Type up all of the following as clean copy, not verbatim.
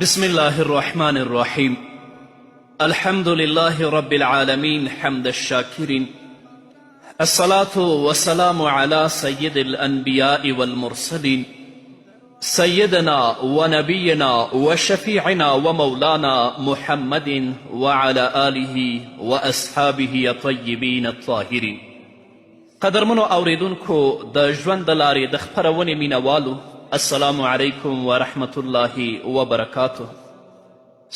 بسم الله الرحمن الرحيم. الحمد لله رب العالمين حمد الشاكرين، الصلاة والسلام على سيد الأنبياء والمرسلين سيدنا ونبينا وشفيعنا ومولانا محمد وعلى آله وأصحابه الطيبين الطاهرين. قدرمنو اوریدونکو د ژوند د لارې د خپرونې مینوالو، السلام علیکم ورحمت الله وبرکاته.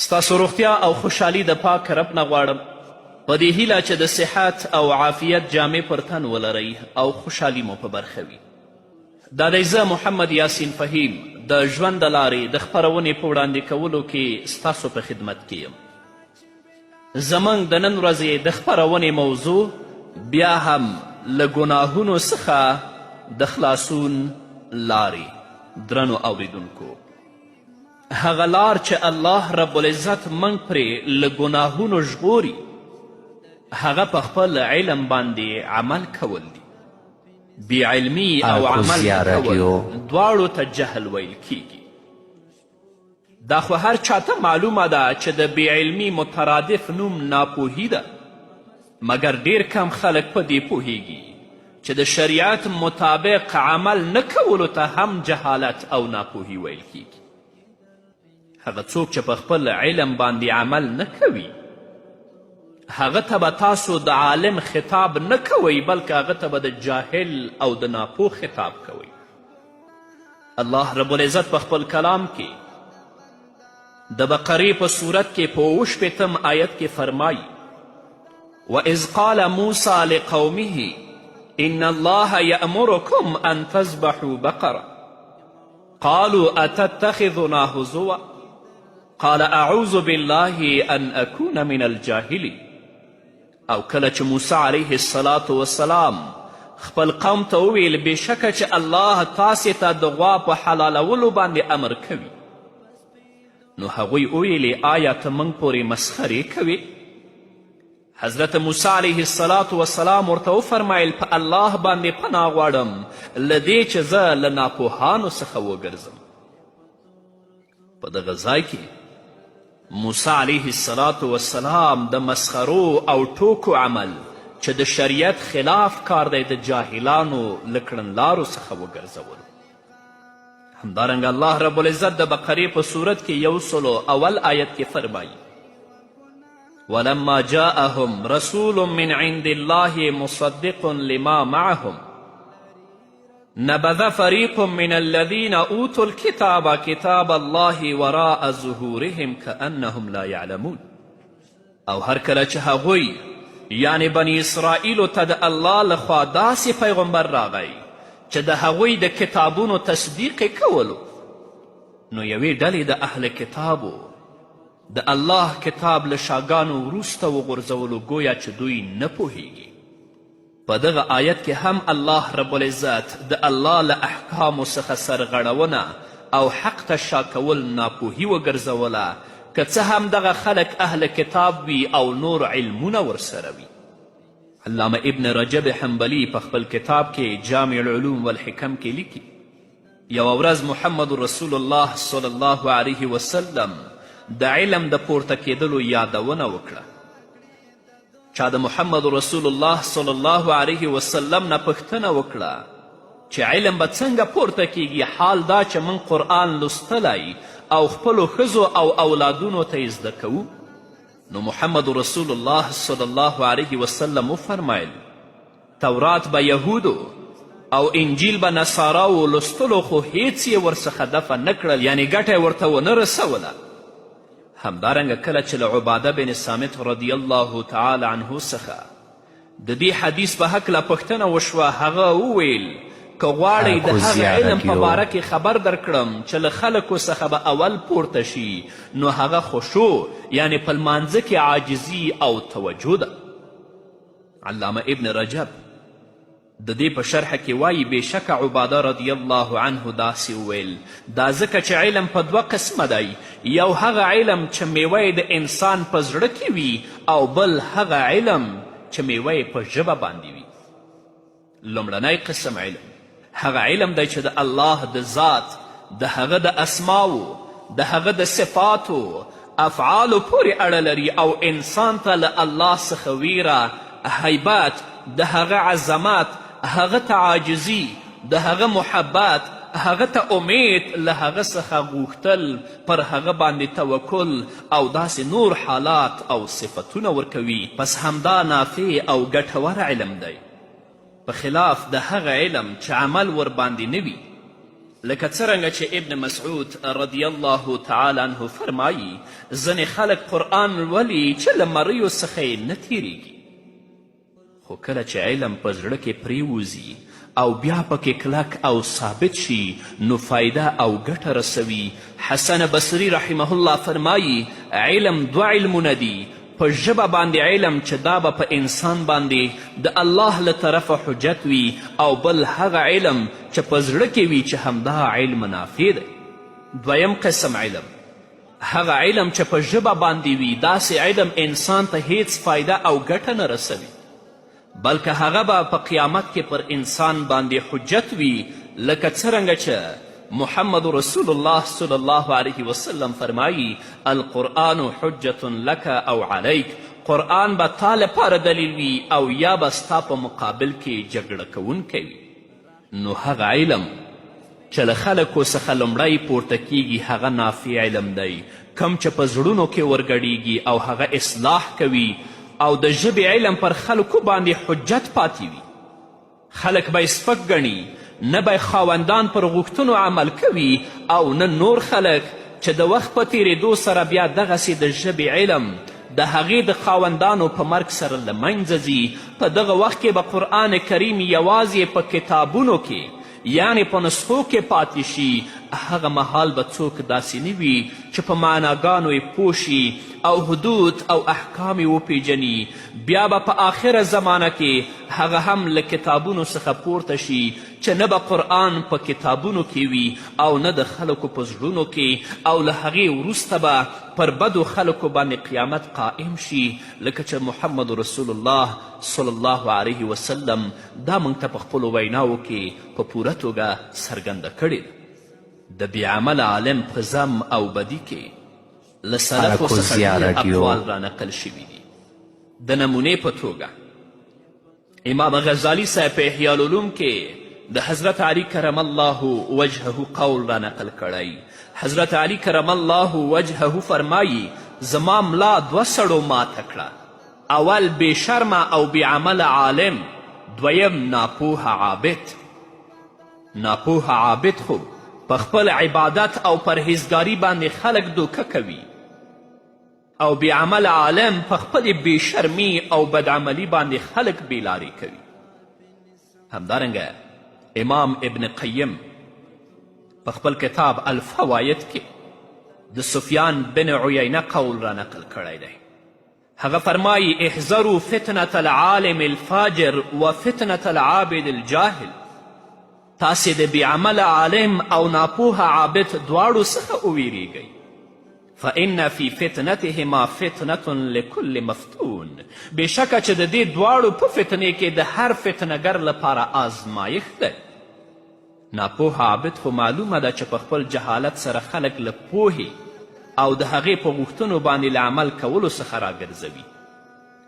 ستاسو روغتیا او خوشحالي د پاک رب نه غواړم، په دې هیله چې د صحت او عافیت جامې پر تن ولرئ او خوشحالي مو په برخه وي. دا دی زه محمد یاسین فهیم د ژوند د لارې د خپرونې په وړاندې کولو کې ستاسو په خدمت کې یم. زموږ د نن ورځې د خپرونې موضوع بیا هم له ګناهونو څخه د خلاصون لارې. درنو اوریدونکو، هغه لار چې الله رب العزت موږ پرې له ګناهونو ژغوري، هغه په خپل علم باندې عمل کول دي. بې علمي او عمل کول دواړو ته جهل ویل کیږي. دا خو هر چاته معلومه ده چې د بې علمي مترادف نوم ناپوهي ده، مګر ډیر کم خلک په دې پوهیږي چې د شریعت مطابق عمل نه کولو ته هم جهالت او ناپوهي ویل کیږي. هغه څوک چې په خپل علم باندې عمل نه کوي، هغه ته به تاسو د عالم خطاب نه کوئ، بلکې هغه ته به د جاهل او د ناپوه خطاب کوئ. الله رب العزت په خپل کلام کې د بقرې په صورت کې په اووه آیت کې فرمایي: وَإِذْ قَالَ مُوسَى لِقَوْمِهِ إِنَّ اللَّهَ يَأْمُرُكُمْ أَن تَذْبَحُوا بَقَرَةً قَالُوا أَتَتَّخِذُنَا هُزُوًا قَالَ أَعُوذُ بِاللَّهِ أَنْ أَكُونَ مِنَ الْجَاهِلِينَ. او کله چې موسی علیه الصلاة والسلام خپل قوم ته وویل بېشکه چې الله تاسې ته د غوا په حلالولو باندې امر کوي، نو هغوی وویلې آیا ته موږ پورې مسخرې کوې؟ حضرت موسی علیه الصلاة والسلام ورته وفرمیل په الله باندې پناه غواړم له دې چې زه له ناپوهانو څخه وګرځم. په دغه ځای کې موسی علیه الصلاة والسلام د مسخرو او ټوکو عمل چې د شریعت خلاف کار دی د جاهلانو له کړنلارو څخه وګرځولو. همدارنګه الله رب العزت د بقرې په صورت کې 101 آیت کې فرمایي: ولما جاءهم رسول من عند الله مصدق لما معهم نبذ فريق من الذين أوتوا الكتاب كتاب الله وراء ظهورهم كأنهم لا يعلمون. او هر کله چې هغوی یعنی بني اسرائیلو ته د الله لخوا داسې پیغمبر راغی چې د هغوی د کتابونو تصدیق یې کولو، نو یوې ډلې د اهل کتابو د الله کتاب له شاګانو وروسته وغورځولو، گویا چې دوی نه پوهیږي. په دغه آیت کې هم الله رب العزت د الله له احکامو څخه سرغړونه او حق ته شا کول ناپوهي وګرځوله، که څه هم دغه خلک اهل کتاب وي او نور علمونه ورسره وي. علامه ابن رجب حنبلی په خپل کتاب کې جامع العلوم والحکم کې لیکي: یوه ورځ محمد رسول الله صلی الله علیه وسلم د علم د پورته کېدلو یادونه وکړه. چا د محمد رسول الله صلی الله علیه وسلم نه پوښتنه وکړه چې علم به څنګه پورته کیږي، حال دا چې موږ قرآن لوستلی او خپلو ښځو او اولادونو ته یې زده کوو. نو محمد رسول الله صلی الله علیه وسلم وفرمیل: تورات به یهودو او انجیل به نصاراو لوستلو، خو هیڅ یې ورڅخه دفع نه کړل، یعنی ګټه یې ورته ونه رسوله. همدارنګه کله چې له عباده بن صامت رضی الله تعالی عنه څخه د دې حدیث په هکله پوښتنه وشوه، هغه وویل که غواړئ د هغه علم په باره کې خبر درکړم چې له خلکو څخه به اول پورته شي، نو هغه خشوع یعنی په لمانځه کې عاجزي او توجه ده. علامه ابن رجب د دې په شرحه کې وایي بېشکه عباده رضی الله عنه داسې وویل: دا ځکه چې علم په 2 قسمه دی، یو هغه علم چې میوه یې د انسان په زړه کې وي، او بل هغه علم چې میوه یې په ژبه باندې وي. لومړنی قسم علم هغه علم دی چې د الله د ذات، د هغه د اسماو د هغه د صفاتو افعالو پورې اړه لري او انسان ته له الله څخه ویره، هیبت، د هغه عظمت، هغه ته عاجزي، د هغه محبت، هغه ته امید، له هغه څخه غوښتل، پر هغه باندې توکل او داسې نور حالات او صفتونه ورکوي. پس همدا نافع او ګټور علم دی، په خلاف د هغه علم چې عمل ورباندې نه وي. لکه څرنګه چې ابن مسعود رضی الله تعالی عنه فرمایي ځینې خلک قرآن لولي چې له مریو څخه یې نه تیریږي، خو کله چې علم په زړه کې پریوځي او بیا پکې کلک او ثابت شي نو فایده او ګټه رسوي. حسن بصري رحمه الله فرمایي علم دوه علمونه دي، په ژبه باندې علم چې دا به په انسان باندې د الله له طرفه حجت وي، او بل هغه علم چې په زړه کې وي چې همدا علم نافع دی. دویم قسم علم هغه علم چې په ژبه باندې وي، داسې علم انسان ته هیڅ فایده او ګټه نه رسوي، بلکې هغه به په قیامت کې پر انسان باندې حجت وي. لکه څرنګه چې محمد رسول الله صلی الله علیه وسلم فرمایی القرآن حجت لک او علیک، قرآن به تا لپاره دلیل وي او یا به ستا په مقابل کې جګړه کوونکی وي. نو هغه علم چې له خلکو څخه لومړی پورته کیږي هغه نافع علم دی، کم چې په زړونو کې ورګډیږي او هغه اصلاح کوي او د ژبې علم پر خلکو باندې حجت پاتې وي. خلک به یې سپک ګڼي، نه به خاوندان پر غوښتنو عمل کوي او نه نور خلک چې د وخت په تیریدو سره بیا دغسې د ژبې علم د هغې د خاوندانو په مرګ سره له منځه ځي. په دغه وخت کې به قرآن کریم یوازې په کتابونو کې یعنی په نسخو کې پاتې شي. هغه مهال به څوک داسې نه وي چې په معناګانو یې پوه شي او حدود او احکام یې وپیژني. بیا به په آخره زمانه کې هغه هم له کتابونو څخه پورته شي چې نه به قرآن په کتابونو کې وي او نه د خلکو په زړونو کې، او له هغې وروسته به پر بدو خلکو باندې قیامت قائم شي. لکه چې محمد رسول الله صلی الله علیه وسلم دا موږ ته په خپلو ویناوو کې په پوره توګه څرګنده کړې ده. د بېعمله عالم په ذم او بدي کې له سلفو څخه ډېر اقوال رانقل شوي دي. د نمونې په توګه امام غزالی صاحب په احیاء العلوم کې د حضرت علی کرم الله وجهه قول رانقل کړی. حضرت علی کرم الله وجهه فرمایي زما ملا دوه سړو ماته کړه، اول بې شرمه او بې عمله عالم، دویم ناپوهه عابد. ناپوهه عابد خو په خپل عبادت او پرهیزګاري باندې خلک دوکه کوي، او بې عمله عالم په خپلې بې شرمي او بدعملي باندې خلک بېلارې کوي. همدارنګه امام ابن قیم په خپل کتاب الفواید کې د سفیان بن عیینه قول را نقل کړی دی. هغه فرمایي احذروا فتنة العالم الفاجر و فتنة العابد الجاهل. تاسې د بېعمله عالم او ناپوهه عابد دواړو څخه وویریږئ، فإن فی فتنتهما فتنة لکل مفتون. بېشکه چې د دې دواړو په فتنې کې د هر فتنهګر لپاره آزمایښت دی. ناپوهه عابد خو معلومه ده چې په خپل جهالت سره خلک له پوهې او د هغې په غوښتنو باندې له عمل کولو څخه راګرځوي.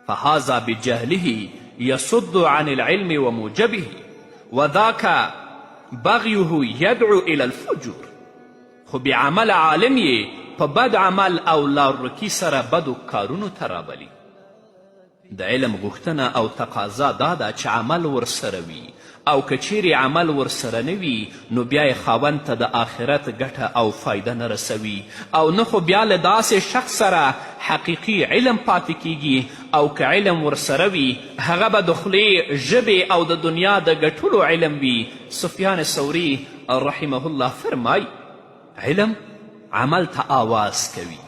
فهذا بجهله یصد عن العلم وموجبه وذاک بغیه یدعو الی الفجور. خو بېعمله عالم یې په بد عمل او لارورکي سره بدو کارونو ته رابلي. د علم غوښتنه او تقاضا دا ده چې عمل ورسره وي، او که چیرې عمل ورسره نه وي نو بیا یې خاوند ته د آخرت ګټه او فایده نه رسوي، او نه خو بیا له داسې شخص سره حقیقي علم پاتې کیږي، او که علم ورسره وي هغه به د خولې ژبې او د دنیا د ګټلو علم وي. سفیان ثوري رحمه الله فرمای علم عمل ته آواز کوي،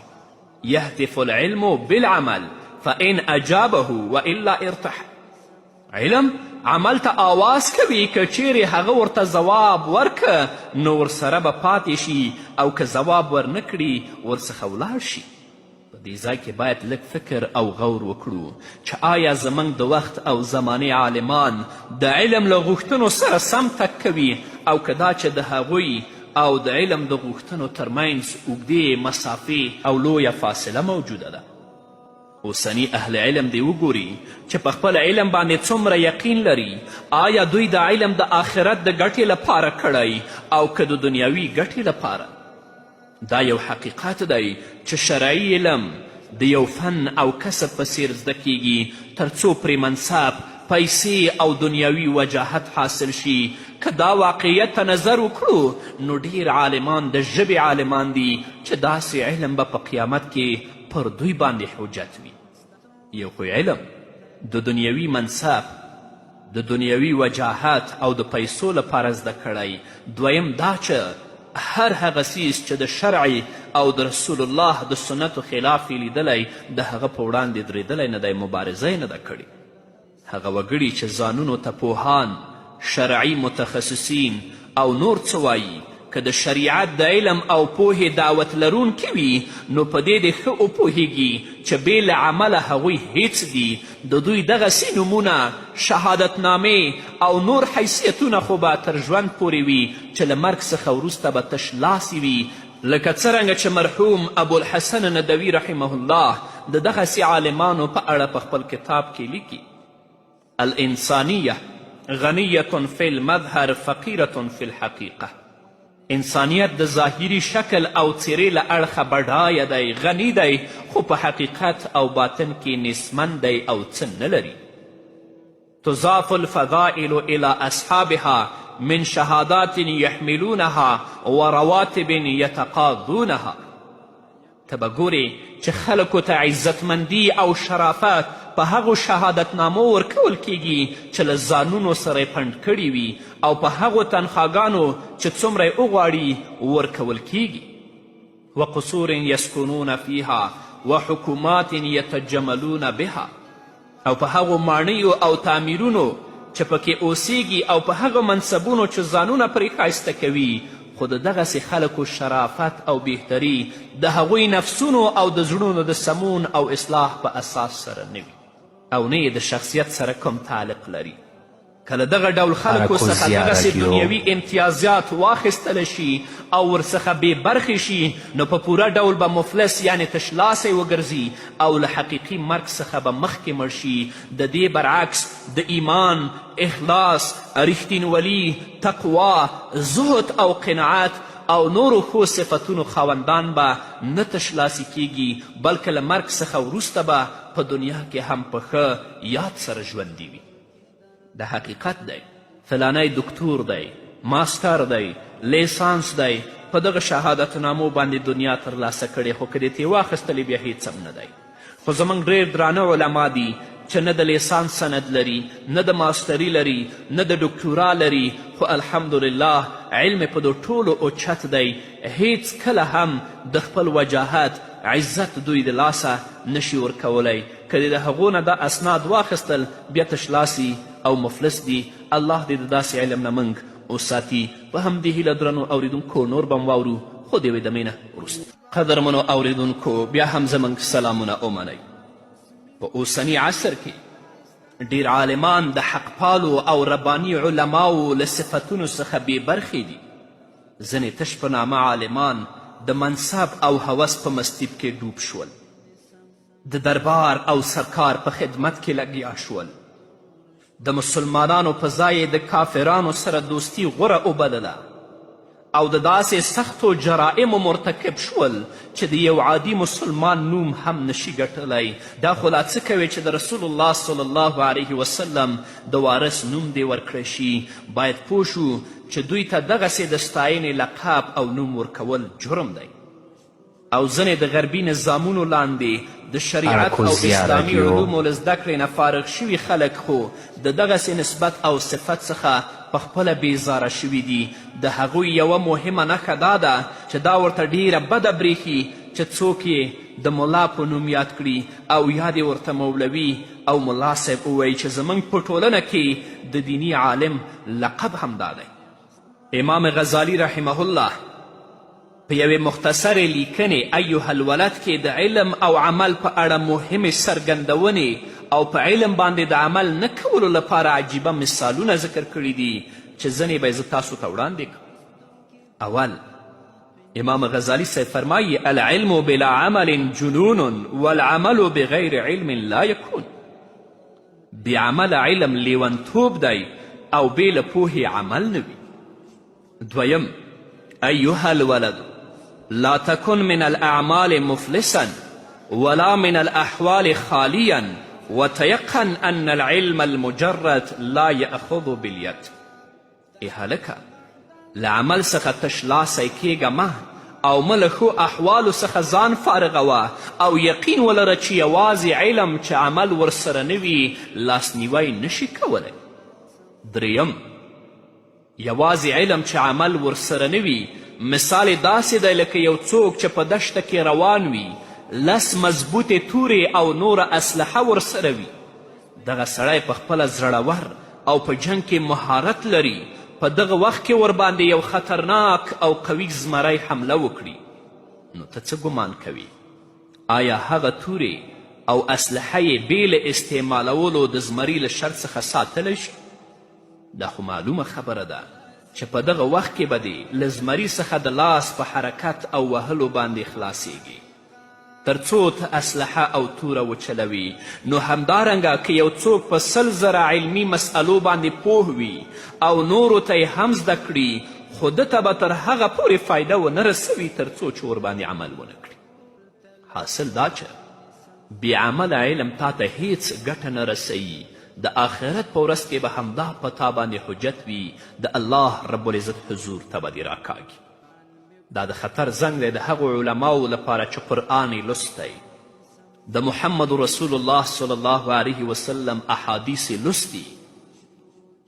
یهتف العلم بالعمل فإن أجابه وإلا ارتح. علم عمل ته آواز کوي، که چیرې هغه ورته ځواب ورکه نو ورسره به پاتې شي، او که ځواب ورنه کړي ورڅخه ولاړ شي. په دې ځای کې باید لږ فکر او غور وکړو چې آیا زموږ د وخت او زمانې عالمان د علم له غوښتنو سره سم تګ کوي، او که دا چې د هغوی او د علم د غوښتنو ترمنځ اوږدې مسافې او لویه فاصله موجوده ده. اوسني اهل علم دی وګوري چې په خپل علم باندې څومره یقین لري. آیا دوی د علم د آخرت د ګټې لپاره کړی او که د دنیاوي ګټې لپاره؟ دا یو حقیقت دی چې شرعي علم د یو فن او کسب په څیر زده کیږي تر څو پرې منصب، پیسې او دنیاوي وجاهت حاصل شي. که دا واقعیت ته نظر وکړو نو ډیر عالمان د ژبې عالمان دي چې داسې علم به په قیامت کې پر دوی باندې حجت وي. یو خو علم د دنیاوي منصب، د دنیاوي وجاهت او د پیسو لپاره زده کړی. دویم دا چې هر هغه څیز چې د شرع او د رسول الله د سنتو خلاف یې لیدلی د هغه په وړاندې درېدلی نه دی، مبارزه یې نه ده کړې. هغه وګړي چې ځانونو ته پوهان، شرعي متخصصین او نور څه وایي، که د شریعت د علم او پوهې دعوت لرونکي وي نو په دې د ښه وپوهیږي چې بې له عمله هغوی هیڅ دي. د دوی دغسې نومونه، شهادتنامې او نور حیثیتونه خو به تر ژوند پورې وي چې له مرګ څخه وروسته به تش لاسي وي. لکه څرنګه چې مرحوم ابوالحسن ندوي رحمه الله د دغسې عالمانو په اړه په خپل کتاب کې لیکي: الانسانیه غنیة فی المظهر فقیرة فی الحقیقه. انسانیت د ظاهري شکل او څیرې له اړخه بډایه دی، غني دی، خو په حقیقت او باطن کې نیستمن دی او څه نه لري. تضاف الفضائل الى اصحابها من شهادات يحملونها ورواتب يتقاضونها. ته به ګورې چې خلکو ته عزتمندي او شرافت په هغو شهادتنامو ورکول کیږي چې له ځانونو سره یې پنډ کړي وي او په هغو تنخواګانو چې څومره یې وغواړي ورکول کیږي. وقصور یسکنون فیها وحکومات یتجملون بها. او په هغو ماڼیو او تعمیرونو چې پکې اوسیږي او په هغو منصبونو چې ځانونه پرې ښایسته کوي، خو د دغسې خلکو شرافت او بهتري د هغوی نفسونو او د زړونو د سمون او اصلاح په اساس سره نه وي او نه یې د شخصیت سره کوم تعلق لري. که له دغه ډول خلکو څخه دغسې دنیوي امتیازات واخیستلی شي او ورڅخه بې برخې شي نو په پوره ډول به مفلس یعنې تشلاسی وګرځي او له حقیقي مرګ څخه به مخکې مړ شي. د دې برعکس د ایمان، اخلاص، رښتینولي، تقوا، زهد او قناعت او نورو ښو صفتونو خاوندان به نه تشلاسي کیږي بلکې له مرګ څخه وروسته به په دنیا کې هم په ښه یاد سره ژوندي وي. د حقیقت دی فلانی دکتور دی، ماستر دی، لیسانس دی، په دغه شهادتنامو باندې دنیا ترلاسه کړې، خو که دې ترې واخیستلې بیا هیڅ هم نه دی. خو زموږ ډېر درانه علما دي چې نه د لیسانس سند لري، نه د ماستري لري، نه د ډکتورا لري، خو الحمدلله علم په دو ټولو اوچت دی. هیڅ کله هم د خپل وجاهت عزت دوی د لاسه نشي ورکولی. که د هغو نه دا اسناد واخیستل بیا تشلاسي او مفلس دي. الله دې د داسې علم نه موږ وساتي. په همدې هیله درنو اوریدونکو نور به م واورو خو د یوې دمې نه وروسته. قدرمنو اوریدونکو بیا هم زموږ سلامونه ومنئ. په اوسني عصر کې ډیر عالمان د حق پالو او رباني علماو له صفتونو څخه بې برخې دي. ځینې تش په نامه عالمان د منصب او هوس په مستیب کې ډوب شول، د دربار او سرکار په خدمت کې لګیا شول، د مسلمانانو په ځای د کافرانو سره دوستی غوره وبلله او د داسې سختو جرائمو مرتکب شول چې د یو عادي مسلمان نوم هم نشي ګټلی. دا خو لا څه کوي چې د رسول الله صلی الله علیه وسلم د وارث نوم دې ورکړی شي. باید پوه شو چې دوی ته دغسې د ستاینې لقب او نوم ورکول جرم دی او ځینې د غربي نظامونو لاندې د شریعت او اسلامي علومو له زده کړې نه فارغ شوي خلک خو د دغسې نسبت او صفت څخه پخپله بیزاره شوي دي. د هغوی یوه مهمه نښه دا ده چې دا ورته ډیره بده بریښي چې څوک یې د ملا په نوم یاد کړي او یا دې ورته مولوي او ملا صاحب ووایي چې زموږ په ټولنه کې د دیني عالم لقب هم دا دی. امام غزالی رحمه الله په یوې مختصرې لیکنې ایها الولد کې د علم او عمل په اړه مهمې څرګندونې او په علم باندې د عمل نه کولو لپاره عجیبه مثالونه ذکر کړي دي چې ځینې به یې زه تاسو ته وړاندې کړم. اول امام غزالی صاحب فرمایي العلم بلا عمل جنون والعمل بغیر علم لا یکون. بې عمله علم لیونتوب دی او بې له پوهې عمل نه وي. دویم ایها الولد لا تكن من الأعمال مفلسا ولا من الأحوال خاليا وتيقن أن العلم المجرد لا يأخذ باليد. ای هلکه له عمل څخه تش لاسی کیږه مه او مه له ښو احوالو څخه ځان فارغوه او یقین ولره چې یوازې علم چې عمل ورسره نه وي لاسنیوی نشي کولی. دریم یوازې علم چې عمل ورسره نه وي مثال داسې دی لکه یو څوک چې په دشته کې روان وي 10 مضبوطې تورې او نوره اسلحه ورسره وي. دغه سړی په خپله زړور او په جنګ کې مهارت لري. په دغه وخت کې ورباندې یو خطرناک او قوي زمری حمله وکړي نو ته څه ګمان کوي؟ آیا هغه تورې او اسلحه یې بې له استعمالولو د زمري له شر څخه ساتلی شي؟ دا خو معلومه خبره ده چې په دغه وخت کې به دې له زمري څخه د لاس په حرکت او وهلو باندې خلاصیږي. تر څو ته اسلحه او توره وچلوي نو همدارنګه که یو څوک په 100,000 علمي مسئلو باندې پوه وي او نورو ته یې هم زده کړي خو ده ته به تر هغه پورې فایده ونه رسوي تر څو چې ورباندې عمل ونه کړي. حاصل دا چې بې عمله علم تا ته هیڅ ګټه نه رسوي. د آخرت په ورځ کې به همدا په تا باندې حجت وي د الله رب العزت حضور ته به دې راکاږي. دا د خطر زنګ دی د هغو علماو لپاره چې قرآن یې لستی، د محمد رسول الله صلی الله علیه وسلم احادیث یې لستی،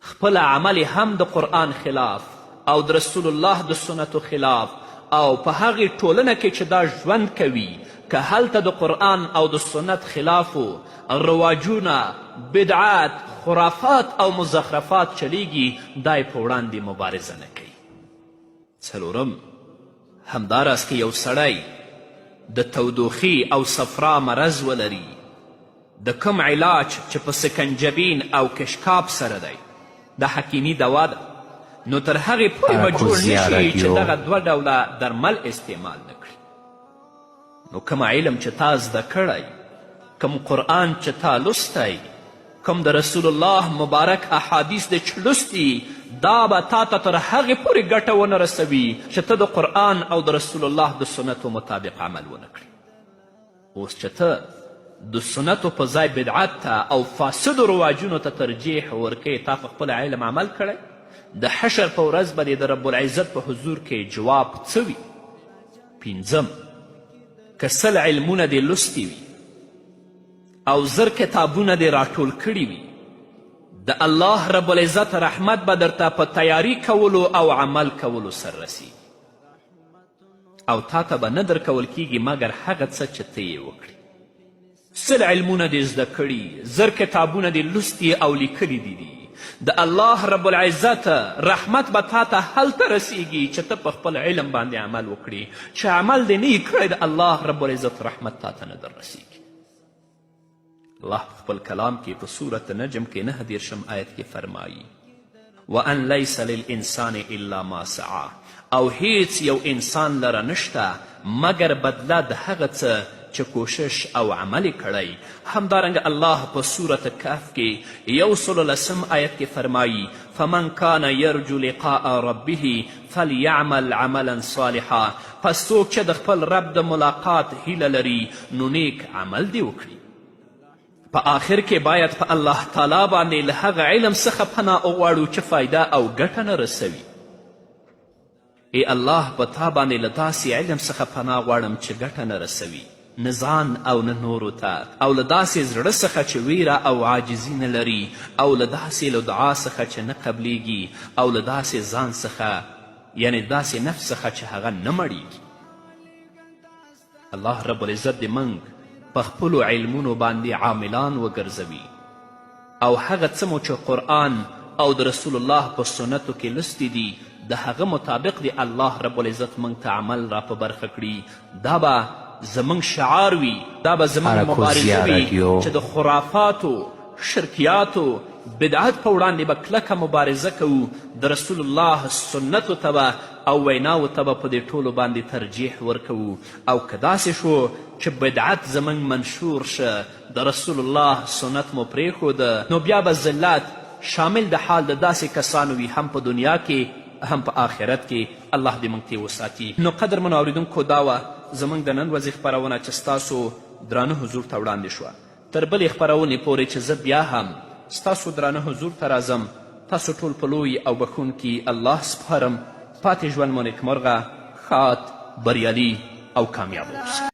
خپل عمل هم د قرآن خلاف او د رسول الله د سنتو خلاف او په هغې ټولنه کې چې دا ژوند کوي که هلته د قرآن او د سنت خلافو رواجونه بدعات خرافات او مزخرفات چلیږي دا یې په وړاندې مبارزه نه کوي. څلورم همداراز که یو سړی د تودوخي او صفرا مرض ولري د کوم علاج چې په سکنجبین او کشکاب سره دی د حکیمي دوا ده نو تر هغې پورې به جوړ نشي چې دغه 2 ډوله درمل استعمال نه کړي. نو کوم علم چې تا زده کړی، کوم قرآن چې تا لستی، کوم د رسول الله مبارک احادیث د چې لستی دا به تا ته تر هغې پورې ګټه ونه رسوي چې ته د قرآن او د رسول الله د سنتو مطابق عمل ونه کړي. اوس چې ته د سنتو په ځای بدعت ته او فاسدو رواجونو ته ترجیح ورکوې تا په خپل علم عمل کړی د حشر په ورځ به دې د رب العزت په حضور کې جواب څه وي؟ پنځم که 100 علمونه دې لستی وي او 1000 کتابونه دې راټول کړي وي د الله رب العزت رحمت به درته په تیاری کولو او عمل کولو سر رسی او تا ته به نه درکول کیږي مګر هغه څه چې ته یې وکړي. 100 علمونه دې زده کړي، 1000 کتابونه دې لستی او لیکلي دي د الله رب العزت رحمت به تا ته هلته رسیږي چې ته په خپل علم باندې عمل وکړي. چې عمل دې نه یې کړی د الله رب العزت رحمت تا ته نه در رسیږي. الله خپل کلام کې په سورت نجم کې 9 آیت کې فرمایي وان لیس للانسان الا ما سعا او هیڅ یو انسان لره نشته مګر بدله د هغه څه چې کوشش او عمل کړی. همدارنګه الله په سورت کهف کې 110 آیت کې فرمایي فمن کان یرجو لقاء ربه فلیعمل عملا صالحا پس څوک چې د خپل رب د ملاقات هیله لري نو نیک عمل دې وکړي. په آخر کې باید په الله تعالی باندې له هغه علم څخه پناه وغواړو چې فایده او ګټه نه رسوي. ای الله په تا باندې له داسې علم څخه پناه غواړم چې ګټه نه رسوي نه ځان او نه نورو ته او له داسې زړه څخه چې ویره او عاجزي نه لري او له داسې له دعا څخه چې نه قبلیږي او له داسې ځان څخه یعنی داسې نفس څخه چې هغه نه مړیږي. الله رب العزت دې موږ په خپلو علمونو باندې عاملان وګرځوي او هغه څه مو چې قرآن او د رسول الله په سنتو کې لستی دي د هغه مطابق دی الله رب العزت موږ ته عمل را په برخه کړي. دا به زموږ شعار وي، دا به زموږ مبارزه وي چې د خرافاتو، شرکیاتو، بدعت په وړاندې به کلکه مبارزه کوو، د رسول الله سنتو ته به او ویناو ته به په دې ټولو باندې ترجیح ورکوو. او که داسې شو چې بدعت زموږ منشور شه، د رسول الله سنت مو پرېښوده، نو بیا به ذلت شامل د حال د داسې کسانو وي، هم په دنیا کې هم په آخرت کې. الله دې موږ ترې وساتي. نو قدرمنو اورېدونکو دا وه زموږ د نن ورځې خپرونه چې ستاسو درانه حضور ته وړاندې شوه. تر بلې خپرونې پورې چې زه بیا هم ستاسو درانه حضور ته راځم، تاسو ټول په لوی او بخښونکي الله سپارم. پاتې ژوند مو نیکمرغه، ښاد، بریالي او کامیاب اوسئ.